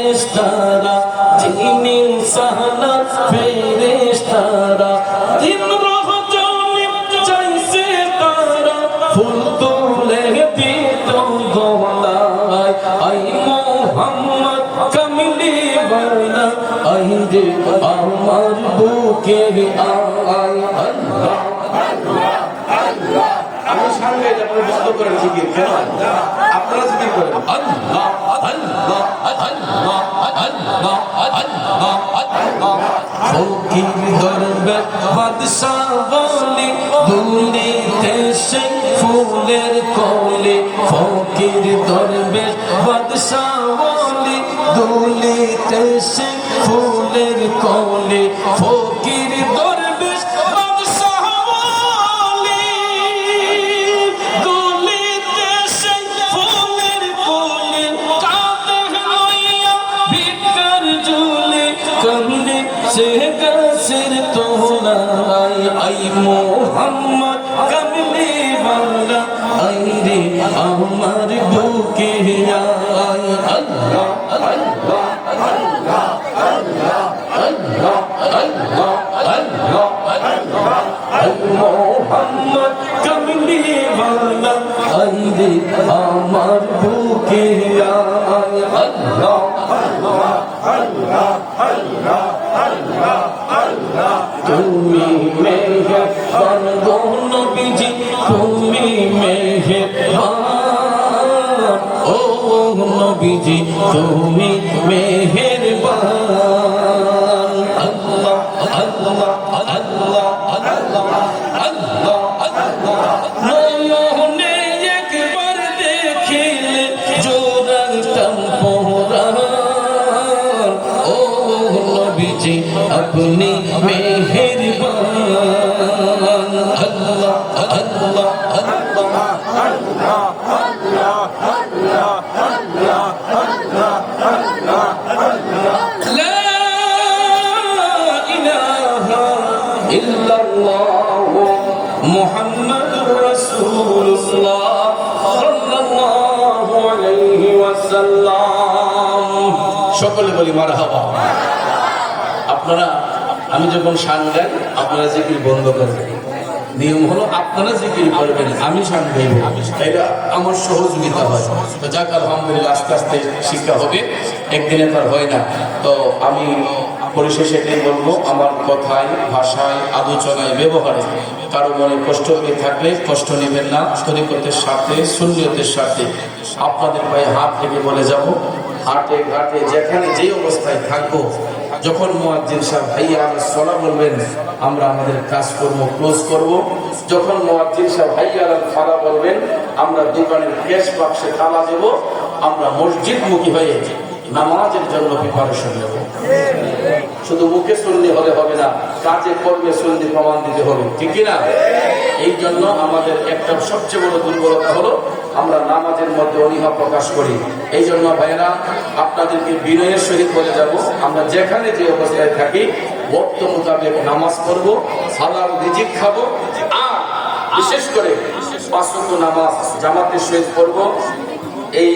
ফেরেশতারা জিন ইনসানা ফেরেশতারা দিন রজনী চাইছে তারা ফুল তুলে দিত গলায় আই মোহাম্মদ কামলি বানা আই রে আমার বুকে আয় আল্লাহ আল্লাহ আল্লাহ। আমি সামনে যাবো বন্ধ করে জিকির কেন আপনারা জিকির করেন আল্লাহ আল্লাহ আল্লাহ আল্লাহ আল্লাহ আল্লাহ। ফকির দরবার বাদশাহ বলি দুনিতে সেই ফুলের কোলে ফকির দরবার বাদশাহ বলি দুনিতে সেই ফুলের কোলে ফকির দরবার বাদশাহ বলি দুনিতে সেই ফুলের কোলে কাঁদে লইয়া ভিক্ষার ঝুলে কান্দে সে গাছের তোলাই আই মোহাম্মদ কামলি বাংলা আই রে আমার বুকে আয় আল্লাহ আল্লাহ আল্লাহ আল্লাহ আল্লাহ আল্লাহ আল্লাহ আল্লাহ আই মোহাম্মদ কামলি বাংলা আই রে আমার বুকে আয় আল্লাহ আল্লাহ আল্লাহ আল্লাহ আল্লাহ আল্লাহ। তুমি মেহেরবান গো নবীজি তুমি মেহেরবান ও নবীজি তুমি মেহেরবান আল্লাহ আল্লাহ আল্লাহ আল্লাহ আল্লাহ আল্লাহ। নয়নে একবার দেখিলে জোড়াতাম পরাণ ও নবীজি আপনি মেহেরবান আল্লাহ আল্লাহ আল্লাহ আল্লাহ আল্লাহ আল্লাহ আল্লাহ আল্লাহ আল্লাহ আল্লাহ। লা ইলাহা ইল্লাল্লাহু মুহাম্মাদুর রাসূলুল্লাহ সাল্লাল্লাহু আলাইহি ওয়াসাল্লাম। সকলে বলি মারহাবা। আপনারা আমি যখন শান গাই আপনারা জিকির বন্ধ করবেন। নিয়ম হলো আপনারা জিকির করবেন আমি শান গাইব, এটা আমার সহযোগিতা হয়। তো যাক আলহামদুলিল্লাহ আস্তে আস্তে শিক্ষা হবে, একদিনে তার হয় না। তো আমি পরিশেষে এটাই বলবো, আমার কথায় ভাষায় আলোচনায় ব্যবহারে কারো মনে কষ্ট পেয়ে থাকলে কষ্ট নেবেন না। তরিকতের সাথে সুন্নিয়তের সাথে আপনাদের পায়ে হাত রেখে বলে যাব, হাটে ঘাটে যেখানে যে অবস্থায় থাকবো, যখন মুয়াজ্জিন সাহেব হাইয়া আলাস সালাহ বলবেন আমরা আমাদের কাজকর্ম ক্লোজ করব। যখন মুয়াজ্জিন সাহেব হাইয়া আলাল ফালাহ বলবেন আমরা দোকানের ক্যাশ বাক্সে তালা দেব, আমরা মসজিদমুখী হয়ে নামাজের জন্য প্রিপারেশন নেব। শুধু মুখে সুন্নি হলে হবে না, কাজে কর্মে সুন্নি প্রমাণ দিতে হবে, ঠিক কিনা? এই জন্য আমাদের একটা সবচেয়ে বড় দুর্বলতা হলো আমরা নামাজের মধ্যে অনীহা প্রকাশ করি। এই জন্য ভাইয়েরা আপনাদেরকে বিনয়ের সহিত বলে যাব, আমরা যেখানে যে অবস্থায় থাকি ওয়াক্ত মোতাবেক নামাজ পড়বো, হালাল রিজিক খাবো, আর বিশেষ করে ৫ ওয়াক্ত নামাজ জামাতের সহিত পড়বো। এই